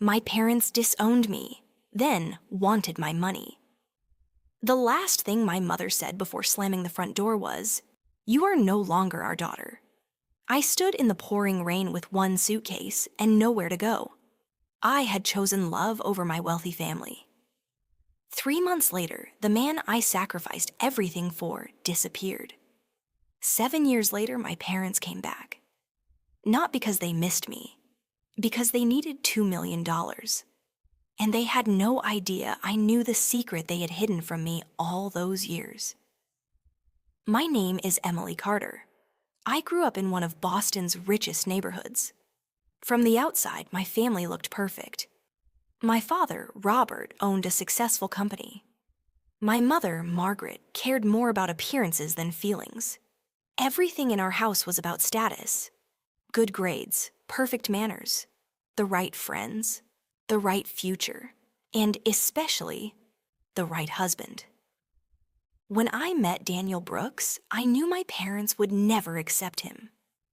My parents disowned me, then wanted my money. The last thing my mother said before slamming the front door was, "You are no longer our daughter." I stood in the pouring rain with one suitcase and nowhere to go. I had chosen love over my wealthy family. 3 months later, the man I sacrificed everything for disappeared. 7 years later, my parents came back. Not because they missed me, because they needed $2 million. And they had no idea I knew the secret they had hidden from me all those years. My name is Emily Carter. I grew up in one of Boston's richest neighborhoods. From the outside, my family looked perfect. My father, Robert, owned a successful company. My mother, Margaret, cared more about appearances than feelings. Everything in our house was about status. Good grades, perfect manners, the right friends, the right future, and especially the right husband. When I met Daniel Brooks, I knew my parents would never accept him.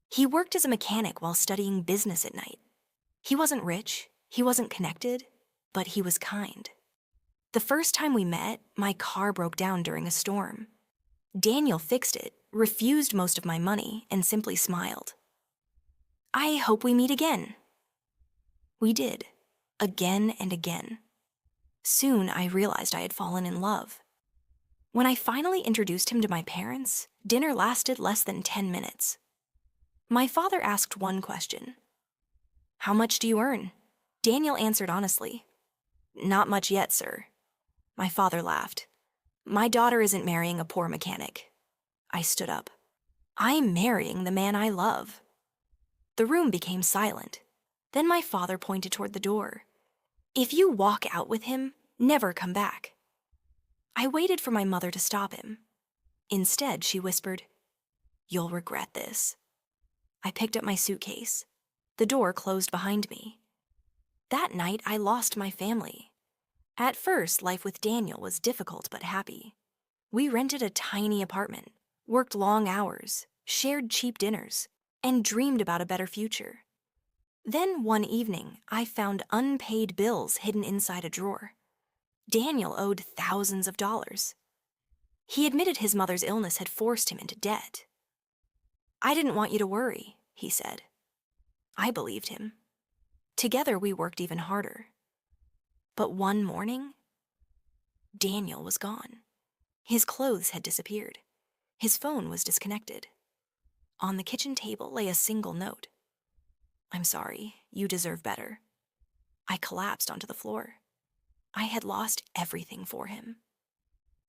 He worked as a mechanic while studying business at night. He wasn't rich, he wasn't connected, but he was kind. The first time we met, my car broke down during a storm. Daniel fixed it, refused most of my money, and simply smiled. "I hope we meet again." We did, again and again. Soon I realized I had fallen in love. When I finally introduced him to my parents, dinner lasted less than 10 minutes. My father asked one question. "How much do you earn?" Daniel answered honestly. "Not much yet, sir." My father laughed. "My daughter isn't marrying a poor mechanic." I stood up. "I'm marrying the man I love." The room became silent. Then my father pointed toward the door. "If you walk out with him, never come back." I waited for my mother to stop him. Instead, she whispered, "You'll regret this." I picked up my suitcase. The door closed behind me. That night, I lost my family. At first, life with Daniel was difficult but happy. We rented a tiny apartment, worked long hours, shared cheap dinners, and dreamed about a better future. Then one evening, I found unpaid bills hidden inside a drawer. Daniel owed thousands of dollars. He admitted his mother's illness had forced him into debt. "I didn't want you to worry," he said. I believed him. Together, we worked even harder. But one morning, Daniel was gone. His clothes had disappeared. His phone was disconnected. On the kitchen table lay a single note. "I'm sorry, you deserve better." I collapsed onto the floor. I had lost everything for him.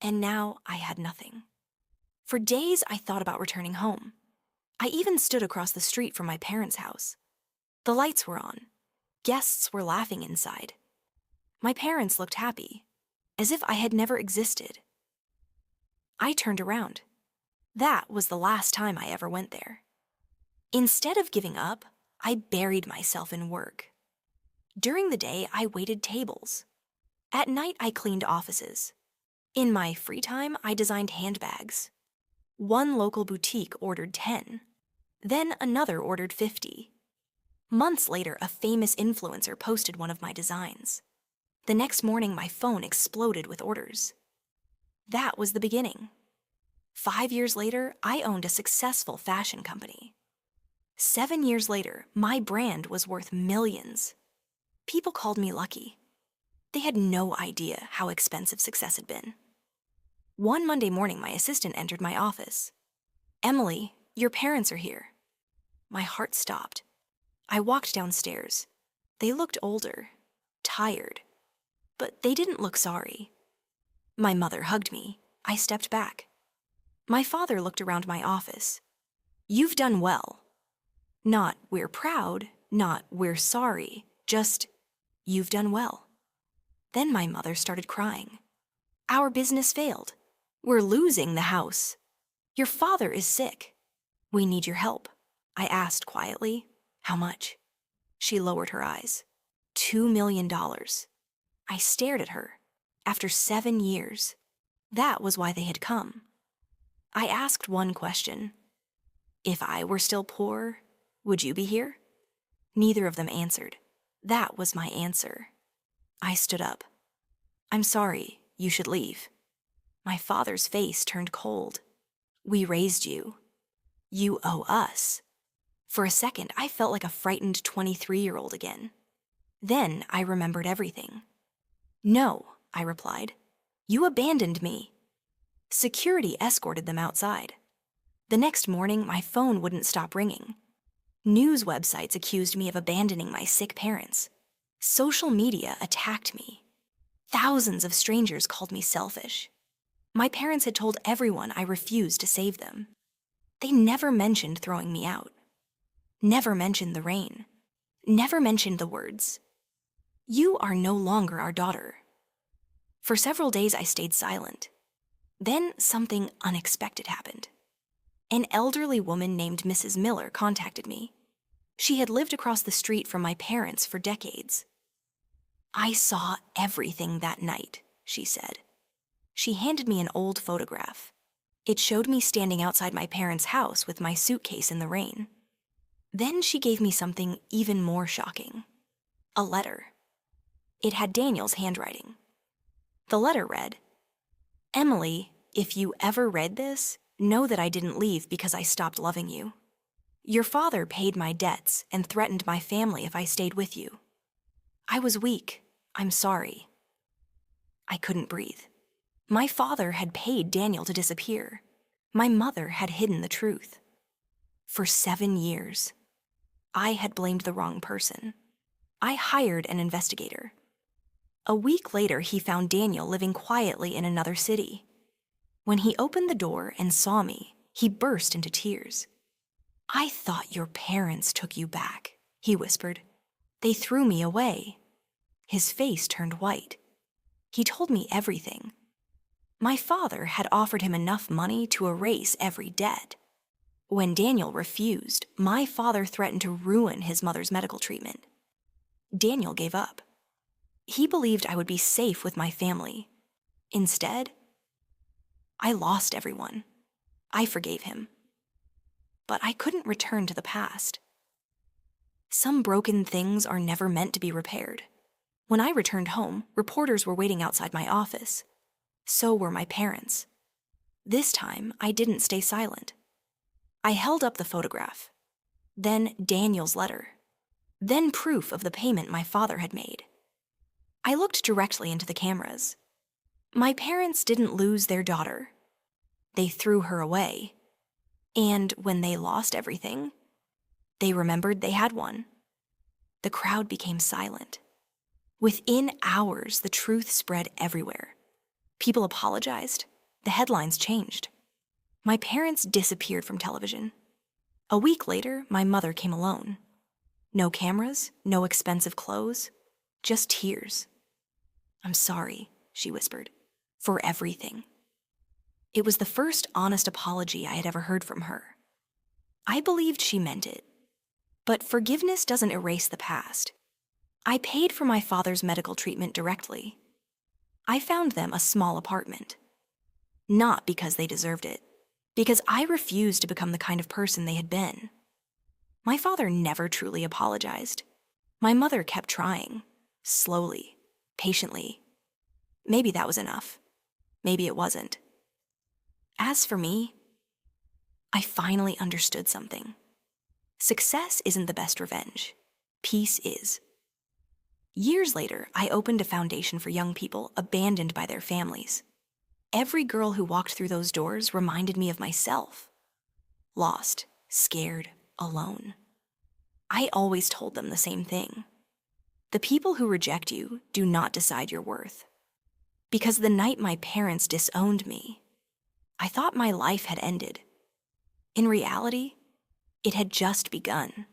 And now I had nothing. For days, I thought about returning home. I even stood across the street from my parents' house. The lights were on. Guests were laughing inside. My parents looked happy, as if I had never existed. I turned around. That was the last time I ever went there. Instead of giving up, I buried myself in work. During the day, I waited tables. At night, I cleaned offices. In my free time, I designed handbags. One local boutique ordered 10. Then another ordered 50. Months later, a famous influencer posted one of my designs. The next morning, my phone exploded with orders. That was the beginning. 5 years later, I owned a successful fashion company. 7 years later, my brand was worth millions. People called me lucky. They had no idea how expensive success had been. One Monday morning, my assistant entered my office. "Emily, your parents are here." My heart stopped. I walked downstairs. They looked older, tired, but they didn't look sorry. My mother hugged me. I stepped back. My father looked around my office. "You've done well." Not, "We're proud," not, "We're sorry," just, "You've done well." Then my mother started crying. "Our business failed. We're losing the house. Your father is sick. We need your help." I asked quietly, "How much?" She lowered her eyes. $2 million. I stared at her. After 7 years. That was why they had come. I asked one question. "If I were still poor, would you be here?" Neither of them answered. That was my answer. I stood up. I'm sorry, you should leave. My father's face turned cold. We raised you. You owe us. For a second, I felt like a frightened 23-year-old again. Then I remembered everything. No, I replied. You abandoned me. Security escorted them outside. The next morning, my phone wouldn't stop ringing. News websites accused me of abandoning my sick parents. Social media attacked me. Thousands of strangers called me selfish. My parents had told everyone I refused to save them. They never mentioned throwing me out. Never mentioned the rain. Never mentioned the words, "You are no longer our daughter." For several days I stayed silent. Then something unexpected happened. An elderly woman named Mrs. Miller contacted me. She had lived across the street from my parents for decades. I saw everything that night, she said. She handed me an old photograph. It showed me standing outside my parents' house with my suitcase in the rain. Then she gave me something even more shocking. A letter. It had Daniel's handwriting. The letter read, "Emily, if you ever read this, know that I didn't leave because I stopped loving you. Your father paid my debts and threatened my family if I stayed with you. I was weak. I'm sorry." I couldn't breathe. My father had paid Daniel to disappear. My mother had hidden the truth. For 7 years, I had blamed the wrong person. I hired an investigator. A week later, he found Daniel living quietly in another city. When he opened the door and saw me, he burst into tears. "I thought your parents took you back," he whispered. "They threw me away." His face turned white. He told me everything. My father had offered him enough money to erase every debt. When Daniel refused, my father threatened to ruin his mother's medical treatment. Daniel gave up. He believed I would be safe with my family. Instead, I lost everyone. I forgave him. But I couldn't return to the past. Some broken things are never meant to be repaired. When I returned home, reporters were waiting outside my office. So were my parents. This time, I didn't stay silent. I held up the photograph, then Daniel's letter, then proof of the payment my father had made. I looked directly into the cameras. My parents didn't lose their daughter. They threw her away. And when they lost everything, they remembered they had one. The crowd became silent. Within hours, the truth spread everywhere. People apologized. The headlines changed. My parents disappeared from television. A week later, my mother came alone. No cameras, no expensive clothes, just tears. "I'm sorry," she whispered, "for everything." It was the first honest apology I had ever heard from her. I believed she meant it. But forgiveness doesn't erase the past. I paid for my father's medical treatment directly. I found them a small apartment. Not because they deserved it, because I refused to become the kind of person they had been. My father never truly apologized. My mother kept trying, slowly, patiently. Maybe that was enough. Maybe it wasn't. As for me, I finally understood something. Success isn't the best revenge. Peace is. Years later, I opened a foundation for young people abandoned by their families. Every girl who walked through those doors reminded me of myself. Lost, scared, alone. I always told them the same thing. The people who reject you do not decide your worth. Because the night my parents disowned me, I thought my life had ended. In reality, it had just begun.